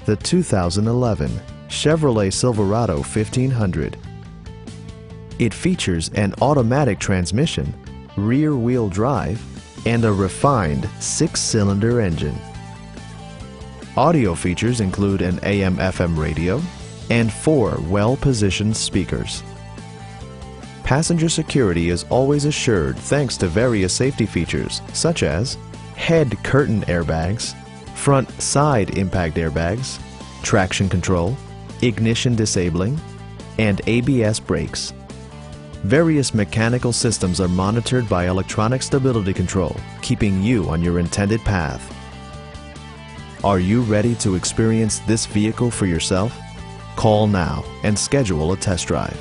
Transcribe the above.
the 2011 Chevrolet Silverado 1500. It features an automatic transmission, rear-wheel drive, and a refined 6-cylinder engine. Audio features include an AM/FM radio and 4 well-positioned speakers. Passenger security is always assured thanks to various safety features such as head curtain airbags, front side impact airbags, traction control, ignition disabling, and ABS brakes. Various mechanical systems are monitored by electronic stability control, keeping you on your intended path. Are you ready to experience this vehicle for yourself? Call now and schedule a test drive.